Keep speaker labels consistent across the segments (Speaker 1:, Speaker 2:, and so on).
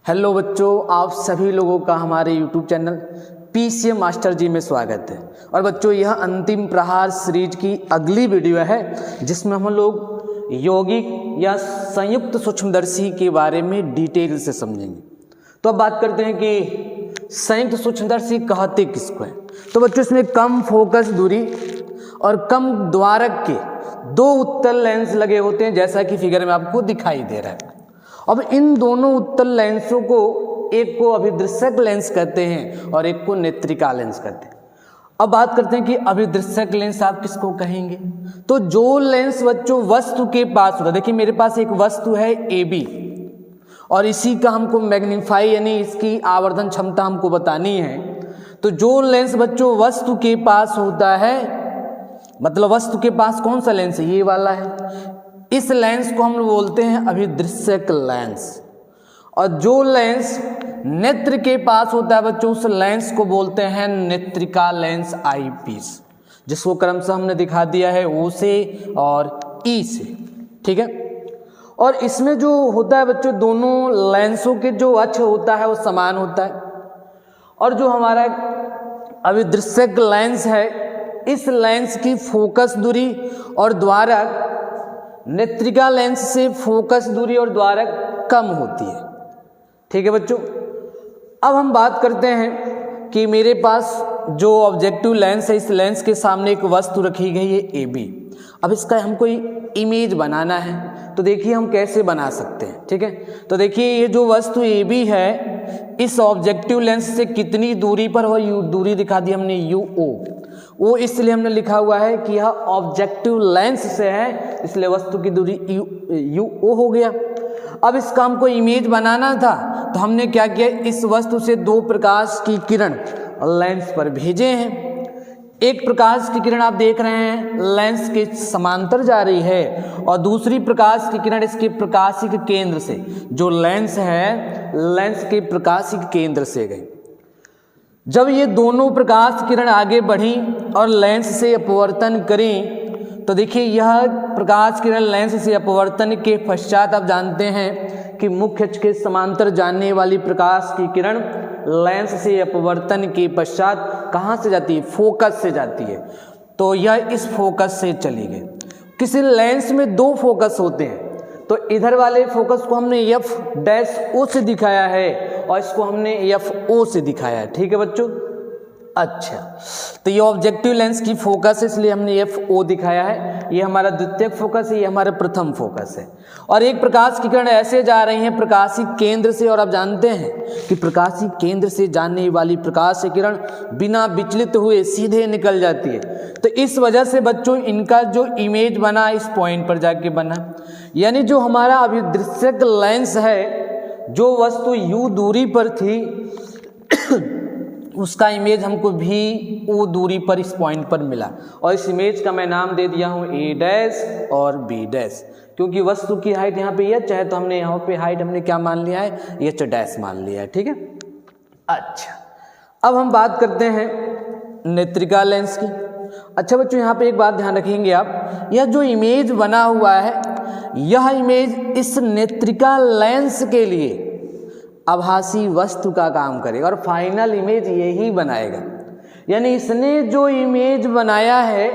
Speaker 1: Hello बच्चों, आप सभी लोगों का हमारे YouTube चैनल PCM मास्टर जी में स्वागत है। और बच्चों, यह अंतिम प्रहार सीरीज की अगली वीडियो है जिसमें हम लोग यौगिक या संयुक्त सूक्ष्मदर्शी के बारे में डिटेल से समझेंगे। तो अब बात करते हैं कि संयुक्त सूक्ष्मदर्शी कहते किसको हैं। तो बच्चों, इसमें कम फोकस दूरी और कम द्वारक के दो उत्तल लेंस लगे होते हैं, जैसा कि फिगर में आपको दिखाई दे रहा है। अब इन दोनों उत्तल लेंसों को, एक को अभिदृश्यक लेंस कहते हैं और एक को नेत्रिका लेंस कहते हैं। अब बात करते हैं कि अभिदृश्यक लेंस आप किसको कहेंगे। तो जो लेंस बच्चों वस्तु के पास होता है, देखिए मेरे पास एक वस्तु है AB और इसी का हमको मैग्नीफाई यानी इसकी आवर्धन क्षमता हमको बतानी है। तो जो लेंस बच्चों वस्तु के पास होता है, मतलब वस्तु के पास कौन सा लेंस है, ये वाला है, इस लेंस को हम बोलते हैं अभिदृश्यक लेंस। और जो लेंस नेत्र के पास होता है बच्चों, उस लेंस को बोलते हैं नेत्रिका लेंस आईपीस, जिसको क्रमशः हमने दिखा दिया है O से और E से, ठीक है। और इसमें जो होता है बच्चों, दोनों लेंसों के जो अक्ष होता है वो समान होता है। और जो हमारा अभिदृश्यक लेंस है, इस लेंस की फोकस दूरी और द्वारक नेत्रिका लेंस से फोकस दूरी और द्वारक कम होती है, ठीक है बच्चों। अब हम बात करते हैं कि मेरे पास जो ऑब्जेक्टिव लेंस है, इस लेंस के सामने एक वस्तु रखी गई है AB। अब इसका हमको इमेज बनाना है, तो देखिए हम कैसे बना सकते हैं, ठीक है। तो देखिए ये जो वस्तु AB है, इस ऑब्जेक्टिव लेंस से कितनी दूरी पर हो, दूरी दिखा दी हमने UO। वो इसलिए हमने लिखा हुआ है कि यह ऑब्जेक्टिव लेंस से है, इसलिए वस्तु की दूरी UO हो गया। अब इसका हमको इमेज बनाना था, तो हमने क्या किया, इस वस्तु से दो प्रकाश की किरण लेंस पर भेजे हैं। एक प्रकाश की किरण आप देख रहे हैं लेंस के समांतर जा रही है और दूसरी प्रकाश की किरण इसके प्रकाशिक केंद्र से, जो लेंस है लेंस के प्रकाशिक केंद्र से गई। जब ये दोनों प्रकाश किरण आगे बढ़ी और लेंस से अपवर्तन करी, तो देखिए यह प्रकाश किरण लेंस से अपवर्तन के पश्चात आप जानते हैं कि मुख्य अक्ष के समांतर जाने वाली प्रकाश की किरण लेंस से अपवर्तन के पश्चात कहाँ से जाती है, फोकस से जाती है। तो यह इस फोकस से चली गई। किसी लेंस में दो फोकस होते हैं, तो इधर वाले फोकस को हमने F' O से दिखाया है और इसको हमने FO से दिखाया है, ठीक है बच्चों। अच्छा, तो ये ऑब्जेक्टिव लेंस की फोकस है, इसलिए हमने FO दिखाया है। ये हमारा द्वितीयक फोकस है, ये हमारा प्रथम फोकस है। और एक प्रकाश की किरण ऐसे जा रही है प्रकाशिक केंद्र से, और आप जानते हैं कि प्रकाशिक केंद्र से जाने वाली प्रकाश की किरण बिना विचलित हुए सीधे निकल जाती है। तो इस वजह से बच्चों इनका जो इमेज बना इस पॉइंट पर जाके बना, यानी जो हमारा अभिदृश्यक लेंस है, जो वस्तु U दूरी पर थी उसका इमेज हमको VO दूरी पर इस पॉइंट पर मिला। और इस इमेज का मैं नाम दे दिया हूँ A' और B', क्योंकि वस्तु की हाइट यहाँ पे H है, तो हमने यहाँ पे हाइट हमने क्या मान लिया है, H' मान लिया है, ठीक है। अच्छा, अब हम बात करते हैं नेत्रिका लेंस की। अच्छा बच्चों, यहाँ पे एक बात ध्यान रखेंगे आप, यह जो इमेज बना हुआ है, यह इमेज इस नेत्रिका लेंस के लिए आभासी वस्तु का काम करेगा और फाइनल इमेज यही बनाएगा। यानी इसने जो इमेज बनाया है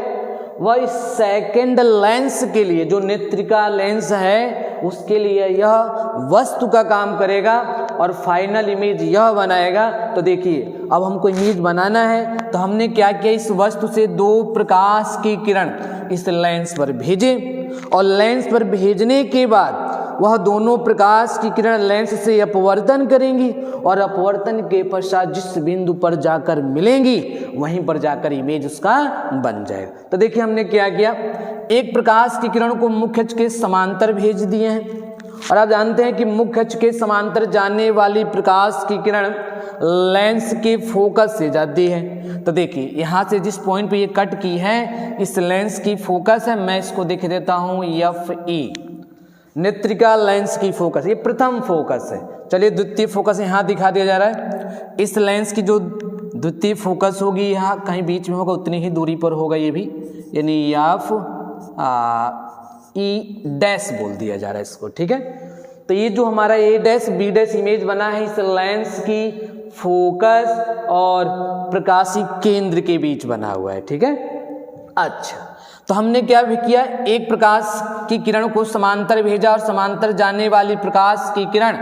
Speaker 1: वह इस सेकंड लेंस के लिए, जो नेत्रिका लेंस है उसके लिए यह वस्तु का काम करेगा और फाइनल इमेज यह बनाएगा। तो देखिए अब हमको इमेज बनाना है, तो हमने क्या किया, इस वस्तु से दो प्रकाश की किरण इस लेंस पर भेजे और लेंस पर भेजने के बाद वह दोनों प्रकाश की किरण लेंस से अपवर्तन करेंगी और अपवर्तन के पश्चात जिस बिंदु पर जाकर मिलेंगी वहीं पर जाकर इमेज उसका बन जाएगा। तो देखिए हमने क्या किया, एक प्रकाश की किरण को मुख्य अक्ष के समांतर भेज दिए हैं, और आप जानते हैं कि मुख्य अक्ष के समांतर जाने वाली प्रकाश की किरण लेंस के फोकस से जाती है। तो देखिए यहाँ से जिस पॉइंट पे ये कट की है, इस लेंस की फोकस है, मैं इसको देख देता हूँ FE, नेत्रिका लेंस की फोकस, ये प्रथम फोकस है। चलिए द्वितीय फोकस यहाँ दिखा दिया जा रहा है। इस लेंस की जो द्वितीय फोकस होगी यहाँ कहीं बीच में होगा, उतनी ही दूरी पर होगा ये भी, यानी E' बोल दिया जा रहा है इसको, ठीक है। तो तो ये जो हमारा ए डैश बी डैश इमेज बना है इस लेंस की फोकस और प्रकाशिक केंद्र के बीच बना हुआ है, ठीक है। अच्छा, तो हमने क्या भी किया, एक प्रकाश की किरण को समांतर भेजा और समांतर जाने वाली प्रकाश की किरण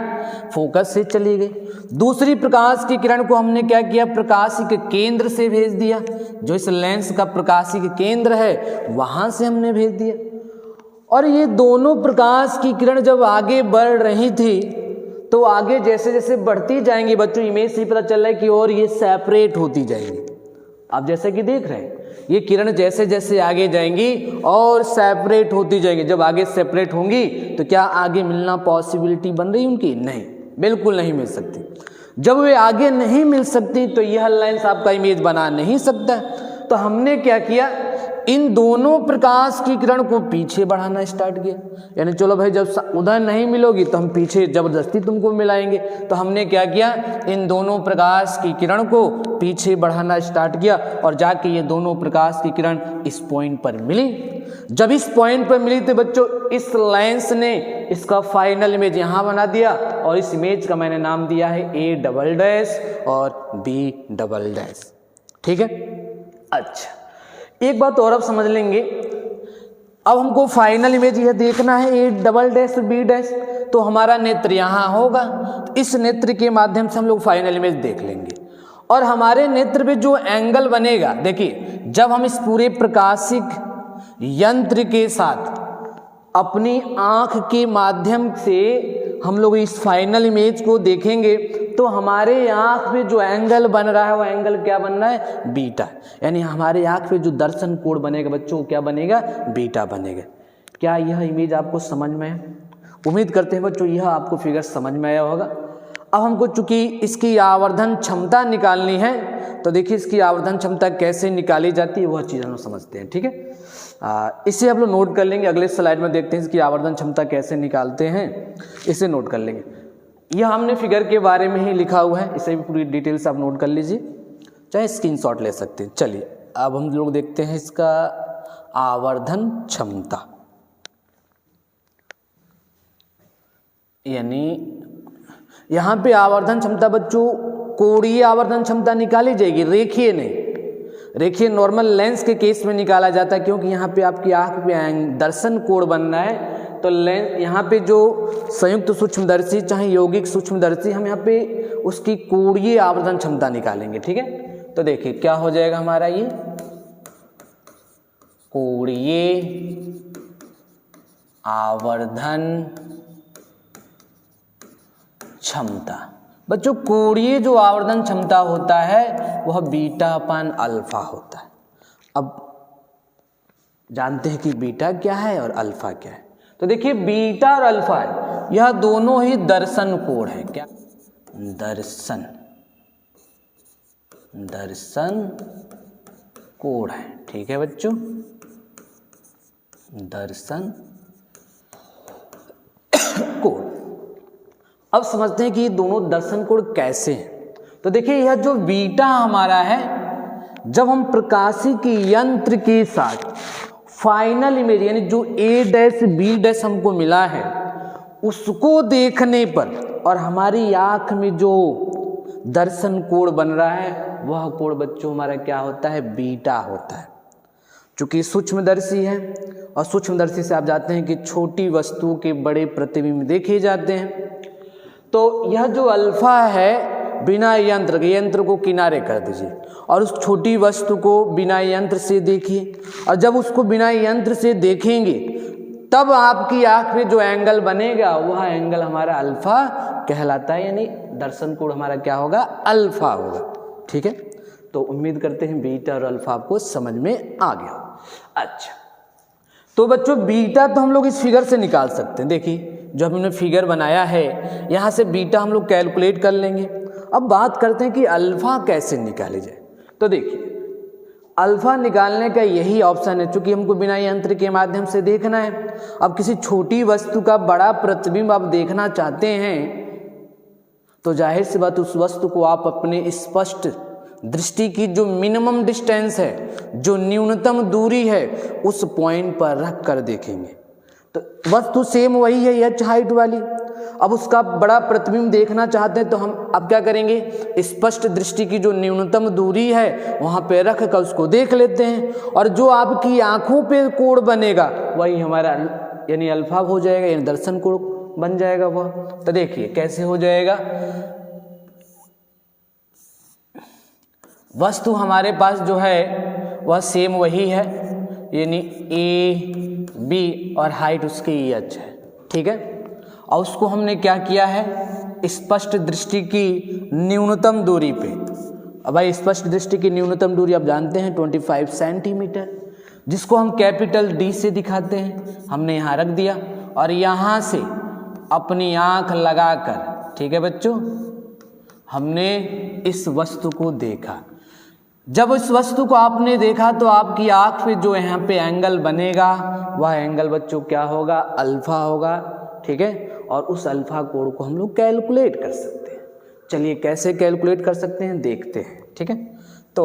Speaker 1: फोकस से चली गई। दूसरी प्रकाश की किरण को हमने क्या किया, प्रकाशिक केंद्र से भेज दिया, जो इस लेंस का प्रकाशिक केंद्र है वहां से हमने भेज दिया। और ये दोनों प्रकाश की किरण जब आगे बढ़ रही थी तो आगे जैसे जैसे बढ़ती जाएंगी बच्चों, इमेज से पता चल रहा है कि और ये सेपरेट होती जाएंगी। आप जैसे कि देख रहे हैं ये किरण जैसे जैसे आगे जाएंगी और सेपरेट होती जाएंगी। जब आगे सेपरेट होंगी तो क्या आगे मिलना पॉसिबिलिटी बन रही उनकी? नहीं, बिल्कुल नहीं मिल सकती। जब वे आगे नहीं मिल सकती तो यह लेंस आपका इमेज बना नहीं सकता। तो हमने क्या किया, इन दोनों प्रकाश की किरण को पीछे बढ़ाना स्टार्ट किया। यानी चलो भाई जब उधर नहीं मिलोगी तो हम पीछे जबरदस्ती तुमको मिलाएंगे। तो हमने क्या किया, इन दोनों प्रकाश की किरण को पीछे बढ़ाना स्टार्ट किया और जाके ये दोनों प्रकाश की किरण इस पॉइंट पर मिली। जब इस पॉइंट पर मिली तो बच्चों इस लेंस ने इसका फाइनल इमेज यहाँ बना दिया और इस इमेज का मैंने नाम दिया है ए डबल डैश और बी डबल डैश, ठीक है। अच्छा, एक बात और अब समझ लेंगे, अब हमको फाइनल इमेज यह देखना है A double dash B dash, तो हमारा नेत्र यहाँ होगा। इस नेत्र के माध्यम से हम लोग फाइनल इमेज देख लेंगे और हमारे नेत्र पे जो एंगल बनेगा, देखिए जब हम इस पूरे प्रकाशिक यंत्र के साथ अपनी आंख के माध्यम से हम लोग इस फाइनल इमेज को देखेंगे तो हमारे आंख पे जो एंगल बन रहा है वो एंगल क्या बन रहा है, बीटा। यानी हमारे आंख पे जो दर्शन कोण बनेगा बच्चों क्या बनेगा, बीटा बनेगा। क्या यह इमेज आपको समझ में है? उम्मीद करते हैं बच्चों यह आपको फिगर समझ में आया होगा। अब हमको चूंकि इसकी आवर्धन क्षमता निकालनी है तो देखिए इसकी आवर्धन क्षमता कैसे निकाली जाती है वह चीज़ हम समझते हैं, ठीक है। इसे हम लोग नोट कर लेंगे, अगले स्लाइड में देखते हैं इसकी आवर्धन क्षमता कैसे निकालते हैं, इसे नोट कर लेंगे। यह हमने फिगर के बारे में ही लिखा हुआ है, इसे भी पूरी डिटेल्स आप नोट कर लीजिए, चाहे स्क्रीनशॉट ले सकते हैं। चलिए अब हम लोग देखते हैं इसका आवर्धन क्षमता, यानी यहाँ पे आवर्धन क्षमता बच्चों कोणीय आवर्धन क्षमता निकाली जाएगी, रेखीय नहीं। रेखीय नॉर्मल लेंस के केस में निकाला जाता है क्योंकि यहाँ पे आपकी आंख पे दर्शन कोण बनना है। तो लेंस यहाँ पे जो संयुक्त सूक्ष्मदर्शी चाहे यौगिक सूक्ष्मदर्शी, हम यहाँ पे उसकी कोणीय आवर्धन क्षमता निकालेंगे, ठीक है। तो देखिए क्या हो जाएगा हमारा ये कोणीय आवर्धन क्षमता। बच्चों कोणीय जो आवर्धन क्षमता होता है वह बीटा अपान अल्फा होता है। अब जानते हैं कि बीटा क्या है और अल्फा क्या है। तो देखिए बीटा और अल्फा यह दोनों ही दर्शन कोण है। क्या? दर्शन कोण है, ठीक है बच्चों, दर्शन कोण। अब समझते हैं कि ये दोनों दर्शन कोण कैसे हैं। तो देखिए यह जो बीटा हमारा है, जब हम प्रकाशिक यंत्र के साथ फाइनल इमेज यानी जो ए डैश बी डैश हमको मिला है उसको देखने पर और हमारी आंख में जो दर्शन कोण बन रहा है वह कोण बच्चों हमारा क्या होता है, बीटा होता है। चूंकि सूक्ष्मदर्शी है और सूक्ष्मदर्शी से आप जानते हैं कि छोटी वस्तुओं के बड़े प्रतिबिंब देखे जाते हैं। तो यह जो अल्फा है बिना यंत्र को किनारे कर दीजिए और उस छोटी वस्तु को बिना यंत्र से देखिए, और जब उसको बिना यंत्र से देखेंगे तब आपकी आंख में जो एंगल बनेगा वह एंगल हमारा अल्फा कहलाता है, यानी दर्शन कोण हमारा क्या होगा, अल्फा होगा, ठीक है। तो उम्मीद करते हैं बीटा और अल्फा आपको समझ में आ गया। अच्छा, तो बच्चों बीटा तो हम लोग इस फिगर से निकाल सकते हैं। देखिए जो हमने फिगर बनाया है यहाँ से बीटा हम लोग कैलकुलेट कर लेंगे। अब बात करते हैं कि अल्फा कैसे निकाली जाए। तो देखिए अल्फा निकालने का यही ऑप्शन है, चूंकि हमको बिना यंत्र के माध्यम से देखना है। अब किसी छोटी वस्तु का बड़ा प्रतिबिंब आप देखना चाहते हैं तो जाहिर सी बात उस वस्तु को आप अपने स्पष्ट दृष्टि की जो मिनिमम डिस्टेंस है, जो न्यूनतम दूरी है, उस पॉइंट पर रख कर देखेंगे। तो वस्तु सेम वही है, एच हाइट वाली, अब उसका बड़ा प्रतिबिंब देखना चाहते हैं तो हम अब क्या करेंगे, स्पष्ट दृष्टि की जो न्यूनतम दूरी है वहाँ पे रख कर उसको देख लेते हैं, और जो आपकी आँखों पे कोण बनेगा वही हमारा यानी अल्फा हो जाएगा, यानी दर्शन कोण बन जाएगा वह। तो देखिए कैसे हो जाएगा, वस्तु हमारे पास जो है वह सेम वही है, यानी ए बी और हाइट उसकी एच है, ठीक है। और उसको हमने क्या किया है, स्पष्ट दृष्टि की न्यूनतम दूरी पे। अब भाई स्पष्ट दृष्टि की न्यूनतम दूरी आप जानते हैं 25 सेंटीमीटर, जिसको हम कैपिटल डी से दिखाते हैं। हमने यहाँ रख दिया और यहाँ से अपनी आँख लगाकर, ठीक है बच्चों, हमने इस वस्तु को देखा। जब इस वस्तु को आपने देखा तो आपकी आँख पे जो यहाँ पे एंगल बनेगा वह एंगल बच्चों क्या होगा, अल्फा होगा, ठीक है। और उस अल्फा कोण को हम लोग कैलकुलेट कर सकते हैं। चलिए कैसे कैलकुलेट कर सकते हैं देखते हैं, ठीक है। तो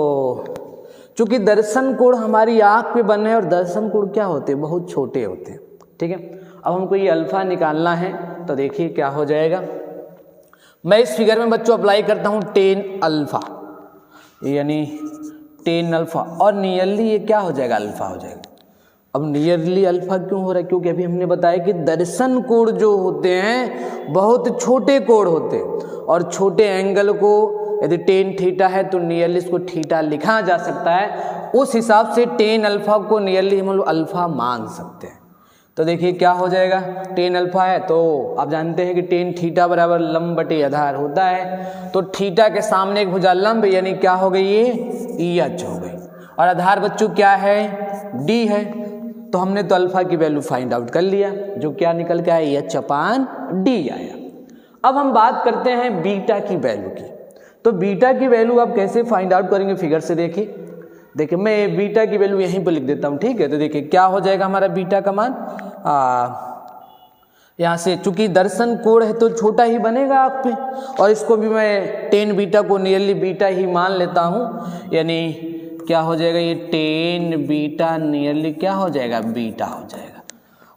Speaker 1: चूंकि दर्शन कोण हमारी आँख पे बने हैं और दर्शन कोण क्या होते हैं, बहुत छोटे होते हैं, ठीक है। अब हमको ये अल्फा निकालना है तो देखिए क्या हो जाएगा। मैं इस फिगर में बच्चों अप्लाई करता हूँ 10 अल्फा, यानी 10 अल्फा, और नियरली ये क्या हो जाएगा, अल्फा हो जाएगा। अब नियरली अल्फा क्यों हो रहा है, क्योंकि अभी हमने बताया कि दर्शन कोण जो होते हैं बहुत छोटे कोण होते हैं, और छोटे एंगल को यदि 10 थीटा है तो नियरली इसको थीटा लिखा जा सकता है। उस हिसाब से 10 अल्फा को नियरली हम लोग अल्फा मान सकते हैं। तो देखिए क्या हो जाएगा, 10 अल्फा है तो आप जानते हैं कि 10 थीटा बराबर लंब बटे आधार होता है। तो थीटा के सामने एक भुजा लंब, यानी क्या हो गई, ये एच हो गई, और आधार बच्चों क्या है, डी है। तो हमने तो अल्फा की वैल्यू फाइंड आउट कर लिया, जो क्या निकल के आया, एच अपान डी आया। अब हम बात करते हैं बीटा की वैल्यू की। तो बीटा की वैल्यू आप कैसे फाइंड आउट करेंगे, फिगर से देखिए मैं बीटा की वैल्यू यहीं पर लिख देता हूँ, ठीक है। तो देखिए क्या हो जाएगा हमारा बीटा का मान, यहाँ से चूंकि दर्शन कोण है तो छोटा ही बनेगा आँख पे, और इसको भी मैं 10 बीटा को नियरली बीटा ही मान लेता हूँ, यानी क्या हो जाएगा, ये 10 बीटा नियरली क्या हो जाएगा, बीटा हो जाएगा।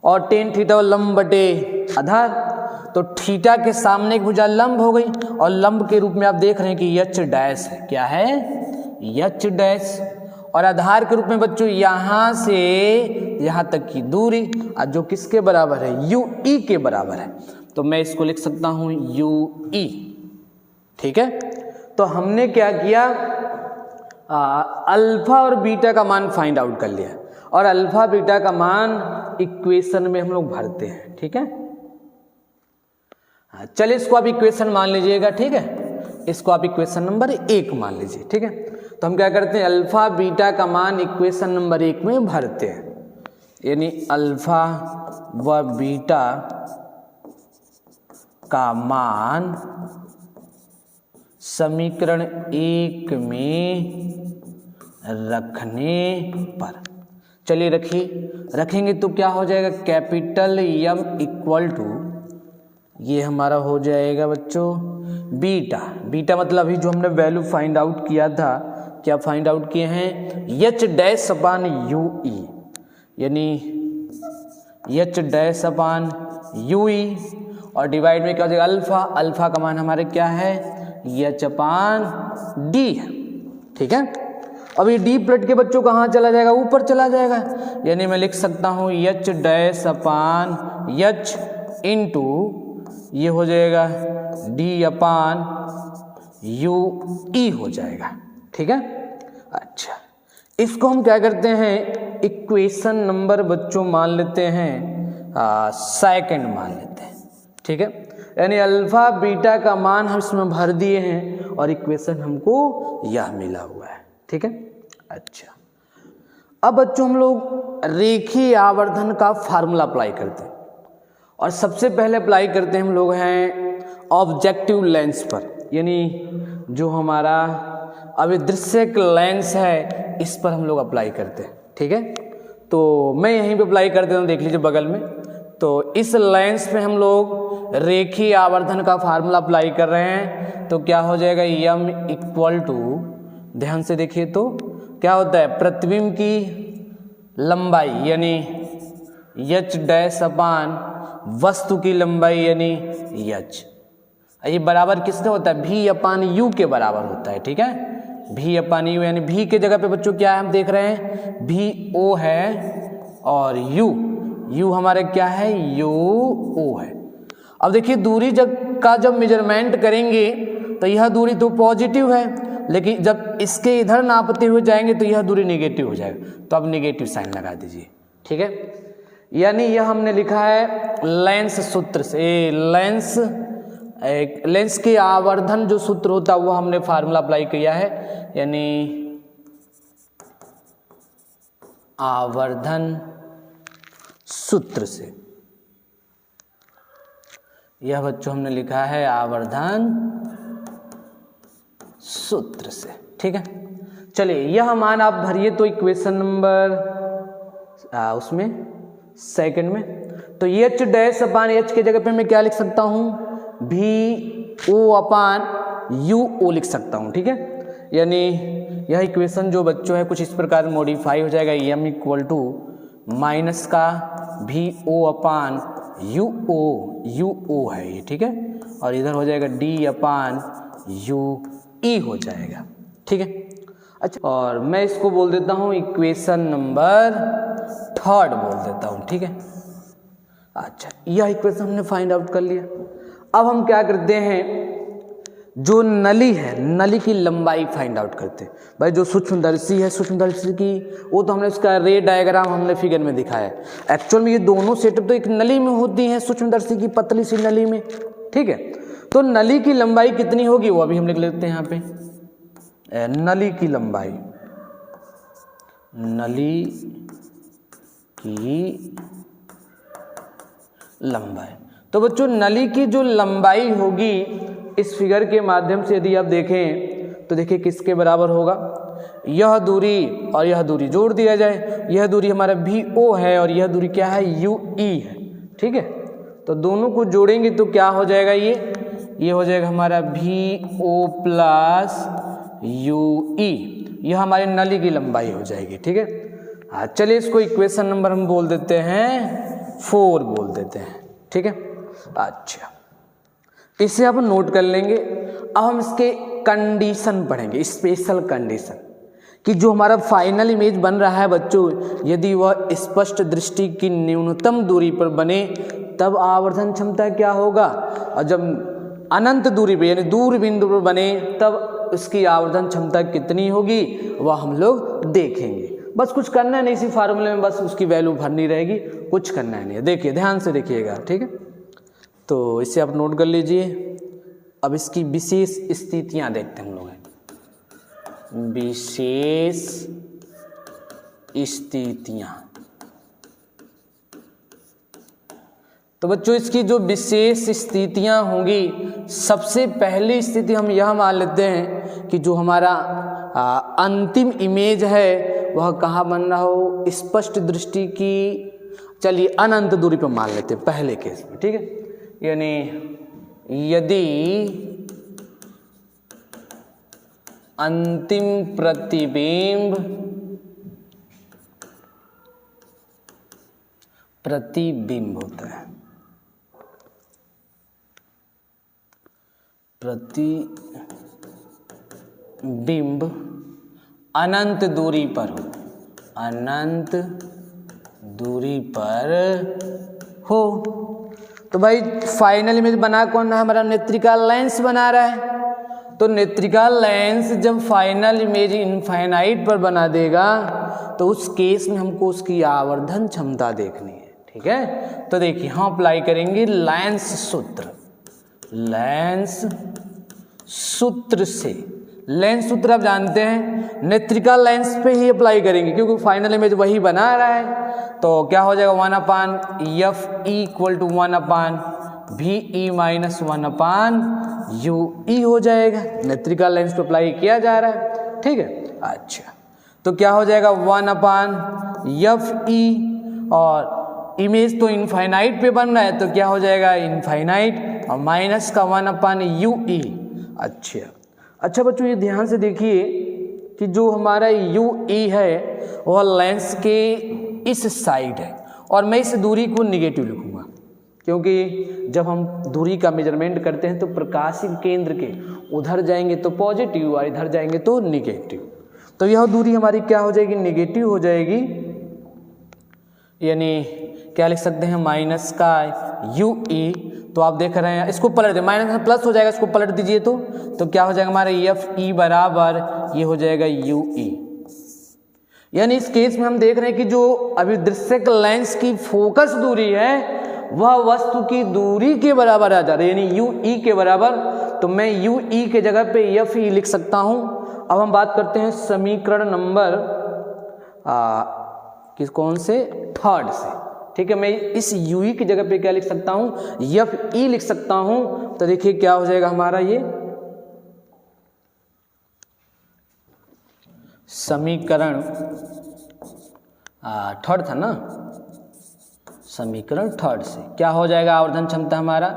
Speaker 1: और 10 थीटा लंब बटे आधार, तो थीटा के सामने एक भुजा लंब हो गई, और लंब के रूप में आप देख रहे हैं कि एच डैश है, क्या है, एच डैश। और आधार के रूप में बच्चों यहाँ से यहाँ तक की दूरी जो किसके बराबर है, यू ई के बराबर है। तो मैं इसको लिख सकता हूँ यू ई, ठीक है। तो हमने क्या किया, अल्फा और बीटा का मान फाइंड आउट कर लिया, और अल्फा बीटा का मान इक्वेशन में हम लोग भरते हैं, ठीक है। चलिए इसको आप इक्वेशन मान लीजिएगा, ठीक है। इसको आप इक्वेशन नंबर 1 मान लीजिए, ठीक है। तो हम क्या करते हैं, अल्फा बीटा का मान इक्वेशन नंबर 1 में भरते हैं, यानी अल्फा व बीटा का मान समीकरण 1 में रखने पर, चलिए रखेंगे तो क्या हो जाएगा, कैपिटल एम इक्वल टू, ये हमारा हो जाएगा बच्चों बीटा मतलब अभी जो हमने वैल्यू फाइंड आउट किया था, क्या फाइंड आउट किए हैं, H dash upon U E, यानी H dash upon U E, और डिवाइड में क्या हो जाएगा, अल्फा का मान हमारे क्या है, एच अपान डी, ठीक है। अब ये डी प्लट के बच्चों कहाँ चला जाएगा, ऊपर चला जाएगा, यानी मैं लिख सकता हूँ एच डैश अपान एच इंटू ये हो जाएगा डी अपान यू ई हो जाएगा, ठीक है। अच्छा, इसको हम क्या करते हैं, इक्वेशन नंबर बच्चों मान लेते हैं, सेकंड मान लेते हैं, ठीक है। यानी अल्फा बीटा का मान हम इसमें भर दिए हैं और इक्वेशन हमको यह मिला हुआ है, ठीक है। अच्छा, अब बच्चों हम लोग रेखीय आवर्धन का फार्मूला अप्लाई करते हैं, और सबसे पहले अप्लाई करते हैं हम लोग हैं ऑब्जेक्टिव लेंस पर, यानी जो हमारा अभिदृश्यक लेंस है इस पर हम लोग अप्लाई करते हैं, ठीक है। तो मैं यहीं पे अप्लाई कर देता हूँ, देख लीजिए बगल में। तो इस लेंस पे हम लोग रेखीय आवर्धन का फार्मूला अप्लाई कर रहे हैं, तो क्या हो जाएगा, यम इक्वल टू, ध्यान से देखिए तो क्या होता है, प्रतिबिंब की लंबाई यानी एच डैश अपान वस्तु की लंबाई यानी h। ये बराबर किससे होता है, v अपान u के बराबर होता है। ठीक है, v अपान u यानी v के जगह पे बच्चों क्या है हम देख रहे हैं v o है और u हमारे क्या है u o है। अब देखिए दूरी जब मेजरमेंट करेंगे तो यह दूरी तो पॉजिटिव है, लेकिन जब इसके इधर नापते हुए जाएंगे तो यह दूरी नेगेटिव हो जाएगा, तो अब नेगेटिव साइन लगा दीजिए। ठीक है, यानी यह हमने लिखा है लेंस सूत्र से, लेंस के आवर्धन जो सूत्र होता है वो हमने फार्मूला अप्लाई किया है, यानी आवर्धन सूत्र से। यह बच्चों हमने लिखा है आवर्धन सूत्र से। ठीक है, चलिए यह मान आप भरिए तो इक्वेशन नंबर उसमें सेकंड में, तो एच डैश अपान एच के जगह पे मैं क्या लिख सकता हूँ भी ओ अपान यू ओ लिख सकता हूँ। ठीक है, यानी यह इक्वेशन जो बच्चों है कुछ इस प्रकार मॉडिफाई हो जाएगा, एम इक्वल टू माइनस का भी ओ अपान यू ओ है ये। ठीक है, और इधर हो जाएगा डी अपान यू ई हो जाएगा। ठीक है, अच्छा, और मैं इसको बोल देता हूँ इक्वेशन नंबर थर्ड बोल देता हूँ। ठीक है, अच्छा, यह इक्वेशन हमने फाइंड आउट कर लिया। अब हम क्या करते हैं, जो नली है नली की लंबाई फाइंड आउट करते हैं। भाई जो सूक्ष्मदर्शी है सूक्ष्मदर्शी की वो तो हमने उसका रे डायग्राम हमने फिगर में दिखाया है। एक्चुअल में ये दोनों सेटअप तो एक नली में होती हैं, सूक्ष्मदर्शी की पतली सी नली में। ठीक है, तो नली की लंबाई कितनी होगी वो अभी हम लिख लेते हैं यहाँ पे, नली की लंबाई, नली की लंबाई। तो बच्चों नली की जो लंबाई होगी इस फिगर के माध्यम से यदि आप देखें तो देखिए किसके बराबर होगा, यह दूरी और यह दूरी जोड़ दिया जाए, यह दूरी हमारा भी ओ है और यह दूरी क्या है यू ई है। ठीक है, तो दोनों को जोड़ेंगे तो क्या हो जाएगा, ये हो जाएगा हमारा भी ओ प्लस यू ई, यह हमारी नली की लंबाई हो जाएगी। ठीक है, हाँ चलिए इसको इक्वेशन नंबर हम बोल देते हैं 4 बोल देते हैं। ठीक है, अच्छा इसे आप नोट कर लेंगे। अब हम इसके कंडीशन पढ़ेंगे, स्पेशल कंडीशन, कि जो हमारा फाइनल इमेज बन रहा है बच्चों यदि वह स्पष्ट दृष्टि की न्यूनतम दूरी पर बने तब आवर्धन क्षमता क्या होगा, और जब अनंत दूरी पर यानी दूर बिंदु पर बने तब उसकी आवर्धन क्षमता कितनी होगी वह हम लोग देखेंगे। बस कुछ करना नहीं, इसी फार्मूले में बस उसकी वैल्यू भरनी रहेगी, कुछ करना नहीं है। देखिए ध्यान से देखिएगा। ठीक है, तो इसे आप नोट कर लीजिए। अब इसकी विशेष स्थितियां देखते हैं हम लोग, विशेष स्थितियां। तो बच्चों इसकी जो विशेष स्थितियां होंगी, सबसे पहली स्थिति हम यह मान लेते हैं कि जो हमारा अंतिम इमेज है वह कहाँ बन रहा हो, स्पष्ट दृष्टि की, चलिए अनंत दूरी पर मान लेते हैं पहले केस में। ठीक है, यानी यदि अंतिम प्रतिबिंब होता है, प्रतिबिंब अनंत दूरी पर हो, अनंत दूरी पर हो, तो भाई फाइनल इमेज बना कौन है, हमारा नेत्रिका लेंस बना रहा है। तो नेत्रिका लेंस जब फाइनल इमेज इनफाइनाइट पर बना देगा तो उस केस में हमको उसकी आवर्धन क्षमता देखनी है। ठीक है, तो देखिए हम अप्लाई करेंगे लेंस सूत्र, लेंस सूत्र से। लेंस सूत्र आप जानते हैं नेत्रिका लेंस पे ही अप्लाई करेंगे क्योंकि फाइनल इमेज वही बना रहा है। तो क्या हो जाएगा 1/f equal to 1/ve minus 1/ue हो जाएगा, नेत्रिका लेंस पे अप्लाई किया जा रहा है। ठीक है, अच्छा तो क्या हो जाएगा 1/fe और इमेज तो इनफाइनाइट पे बन रहा है तो क्या हो जाएगा इनफाइनाइट और माइनस का 1/ue। अच्छा बच्चों ये ध्यान से देखिए कि जो हमारा UE है वह लेंस के इस साइड है और मैं इस दूरी को निगेटिव लिखूंगा क्योंकि जब हम दूरी का मेजरमेंट करते हैं तो प्रकाशिक केंद्र के उधर जाएंगे तो पॉजिटिव और इधर जाएंगे तो निगेटिव, तो यह दूरी हमारी क्या हो जाएगी, निगेटिव हो जाएगी। यानी क्या लिख सकते हैं, माइनस का यू ई, तो आप देख रहे हैं इसको पलट दे, माइनस में प्लस हो जाएगा, इसको पलट दीजिए तो क्या हो जाएगा हमारा एफ ई बराबर ये हो जाएगा यू ई। यानी इस केस में हम देख रहे हैं कि जो अभिदृश्यक लेंस की फोकस दूरी है वह वस्तु की दूरी के बराबर आ जा रही है, यानी यू ई के बराबर। तो मैं यू ई के जगह पे एफ ई लिख सकता हूं। अब हम बात करते हैं समीकरण नंबर कौन से, थर्ड से। ठीक है, मैं इस यू ई की जगह पे क्या लिख सकता हूं, एफ ई लिख सकता हूं। तो देखिए क्या हो जाएगा हमारा, ये समीकरण थर्ड था ना, समीकरण थर्ड से क्या हो जाएगा आवर्धन क्षमता हमारा,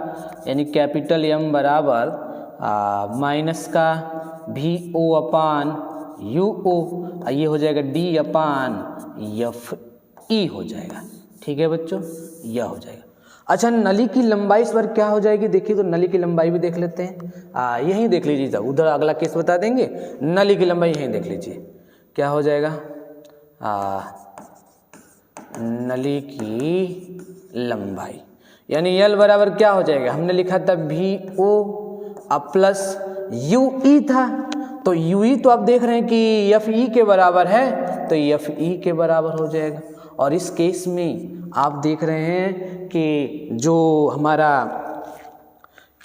Speaker 1: यानी कैपिटल एम बराबर माइनस का भी ओ अपान यू ओ, ये हो जाएगा डी अपान एफ ई हो जाएगा। ठीक है बच्चों, यह हो जाएगा। अच्छा, नली की लंबाई इस बार क्या हो जाएगी, देखिए तो नली की लंबाई भी देख लेते हैं। यहीं देख लीजिए, उधर अगला केस बता देंगे, नली की लंबाई यहीं देख लीजिए क्या हो जाएगा। नली की लंबाई यानी एल बराबर क्या हो जाएगा, हमने लिखा था भी ओ प्लस यू ई था, तो यू ई तो आप देख रहे हैं कि एफ ई के बराबर है, तो एफ ई के बराबर हो जाएगा। और इस केस में आप देख रहे हैं कि जो हमारा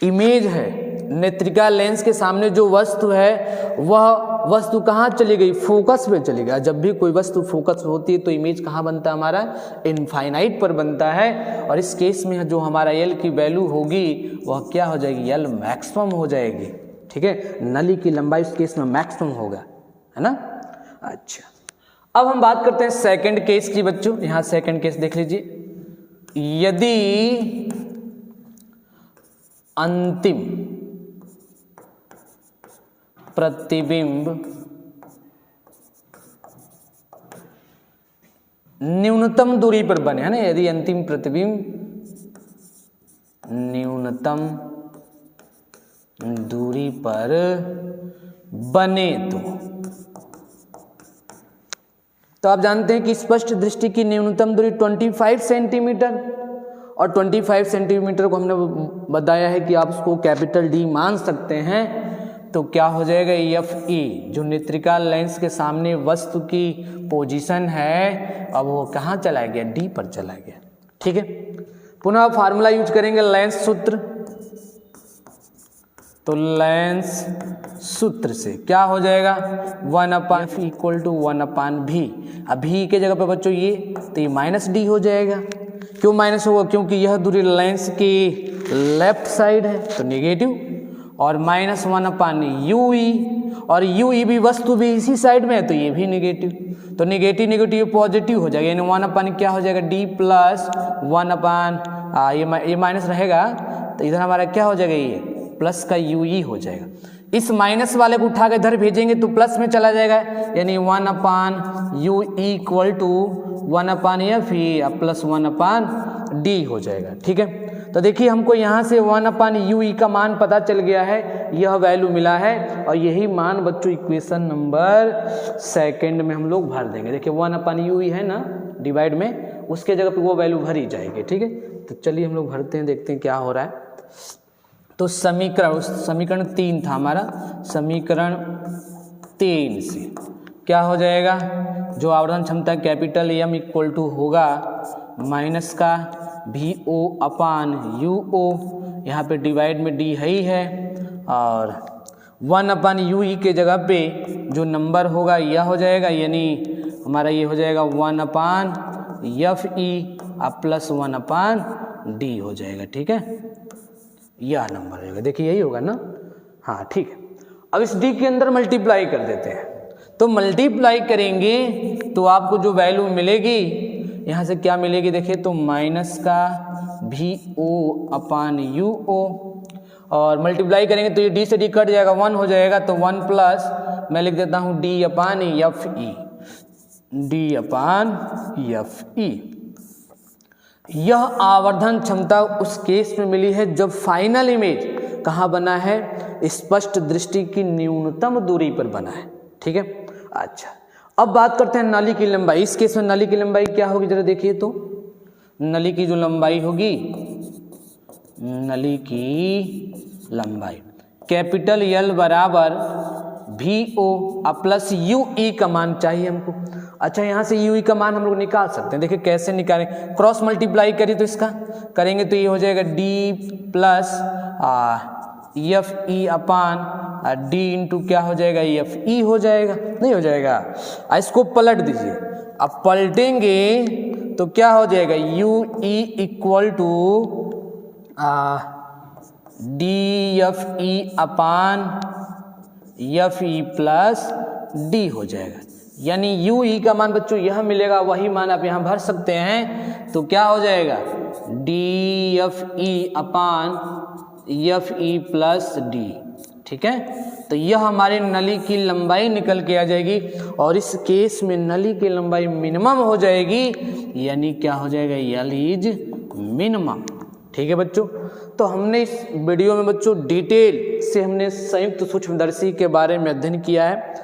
Speaker 1: इमेज है, नेत्रिका लेंस के सामने जो वस्तु है वह वस्तु कहाँ चली गई, फोकस में चली गई। जब भी कोई वस्तु फोकस होती है तो इमेज कहाँ बनता है हमारा, इनफाइनाइट पर बनता है। और इस केस में जो हमारा एल की वैल्यू होगी वह क्या हो जाएगी, एल मैक्सिमम हो जाएगी। ठीक है, नली की लंबाई इस केस में मैक्सिमम होगा, है ना। अच्छा, अब हम बात करते हैं सेकंड केस की बच्चों। यहाँ सेकंड केस देख लीजिए, यदि अंतिम प्रतिबिंब न्यूनतम दूरी पर बने, है ना, यदि अंतिम प्रतिबिंब न्यूनतम दूरी पर बने तो आप जानते हैं कि स्पष्ट दृष्टि की न्यूनतम दूरी 25 सेंटीमीटर, और 25 सेंटीमीटर को हमने बताया है कि आप उसको कैपिटल डी मान सकते हैं। तो क्या हो जाएगा, एफ ई जो नेत्रिका लेंस के सामने वस्तु की पोजीशन है, अब वो कहाँ चला गया, डी पर चला गया। ठीक है, पुनः फार्मूला यूज करेंगे लेंस सूत्र। तो लेंस सूत्र से क्या हो जाएगा, 1/f इक्वल टू 1/v। अब v के जगह पे बच्चों ये, तो ये माइनस डी हो जाएगा। क्यों माइनस होगा, क्योंकि यह दूरी लेंस की लेफ्ट साइड है तो नेगेटिव, और -1/ue, और ue भी वस्तु भी इसी साइड में है तो ये भी नेगेटिव, तो नेगेटिव नेगेटिव पॉजिटिव हो जाएगा, यानी 1/, क्या हो जाएगा, d प्लस 1/, ये माइनस रहेगा तो इधर हमारा क्या हो जाएगा, ये प्लस का ue हो जाएगा। इस माइनस वाले को उठा के इधर भेजेंगे तो प्लस में चला जाएगा, यानी 1/u equal to 1/f plus 1/d हो जाएगा। ठीक है, तो देखिए हमको यहाँ से 1/u का मान पता चल गया है, यह वैल्यू मिला है, और यही मान बच्चों इक्वेशन नंबर सेकंड में हम लोग भर देंगे। देखिए 1/u है ना डिवाइड में, उसके जगह पे वो वैल्यू भरी जाएगी। ठीक है, तो चलिए हम लोग भरते हैं, देखते हैं क्या हो रहा है। तो समीकरण 3 था हमारा, समीकरण 3 से क्या हो जाएगा, जो आवर्धन क्षमता कैपिटल एम इक्वल टू होगा माइनस का भी ओ अपान यू ओ, यहाँ पे डिवाइड में डी है ही है, और 1/u के जगह पे जो नंबर होगा यह हो जाएगा, यानी हमारा ये हो जाएगा 1/f प्लस 1/d हो जाएगा। ठीक है, यह नंबर होगा, देखिए यही होगा ना। हाँ ठीक है, अब इस d के अंदर मल्टीप्लाई कर देते हैं, तो मल्टीप्लाई करेंगे तो आपको जो वैल्यू मिलेगी यहाँ से क्या मिलेगी, देखिए तो माइनस का भी ओ अपान यू ओ, और मल्टीप्लाई करेंगे तो ये d से d कट जाएगा, 1 हो जाएगा, तो 1 प्लस मैं लिख देता हूँ d upon F E, d upon F E. यह आवर्धन क्षमता उस केस में मिली है जब फाइनल इमेज कहाँ बना है, स्पष्ट दृष्टि की न्यूनतम दूरी पर बना है। ठीक है, अच्छा अब बात करते हैं नली की लंबाई। इस केस में नली की लंबाई क्या होगी, जरा देखिए तो नली की जो लंबाई होगी, नली की लंबाई कैपिटल एल बराबर VO प्लस UE का मान चाहिए हमको। अच्छा यहाँ से UE का मान हम लोग निकाल सकते हैं, देखिए कैसे निकालें, क्रॉस मल्टीप्लाई करिए तो इसका करेंगे तो ये हो जाएगा D प्लस FE अपान D इंटू क्या हो जाएगा, FE हो जाएगा, नहीं हो जाएगा। इसको पलट दीजिए, अब पलटेंगे तो क्या हो जाएगा, UE equal to DFE upon FE plus D हो जाएगा। यानी UE का मान बच्चों यह मिलेगा, वही मान आप यहाँ भर सकते हैं, तो क्या हो जाएगा DFE upon FE plus D। ठीक है, तो यह हमारी नली की लंबाई निकल के आ जाएगी, और इस केस में नली की लंबाई मिनिमम हो जाएगी, यानी क्या हो जाएगा, L इज मिनिमम। ठीक है बच्चों, तो हमने इस वीडियो में बच्चों डिटेल से हमने संयुक्त सूक्ष्मदर्शी के बारे में अध्ययन किया है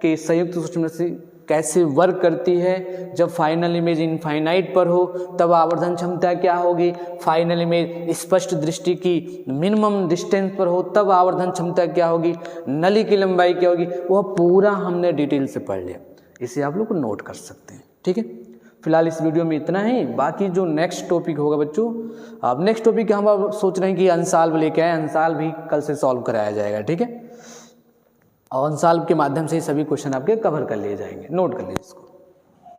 Speaker 1: कि संयुक्त सूक्ष्मदर्शी कैसे वर्क करती है। जब फाइनल इमेज इनफाइनाइट पर हो तब आवर्धन क्षमता क्या होगी, फाइनल इमेज स्पष्ट दृष्टि की मिनिमम डिस्टेंस पर हो तब आवर्धन क्षमता क्या होगी, नली की लंबाई क्या होगी, वह पूरा हमने डिटेल से पढ़ लिया। इसे आप लोग नोट कर सकते हैं। ठीक है, फिलहाल इस वीडियो में इतना ही। बाकी जो नेक्स्ट टॉपिक होगा बच्चों, अब नेक्स्ट टॉपिक हम अब सोच रहे हैं कि अनसॉल्व लेके आए, अनसॉल्व भी कल से सॉल्व कराया जाएगा। ठीक है, और अनसॉल्व के माध्यम से ही सभी क्वेश्चन आपके कवर कर लिए जाएंगे, नोट कर लीजिए इसको।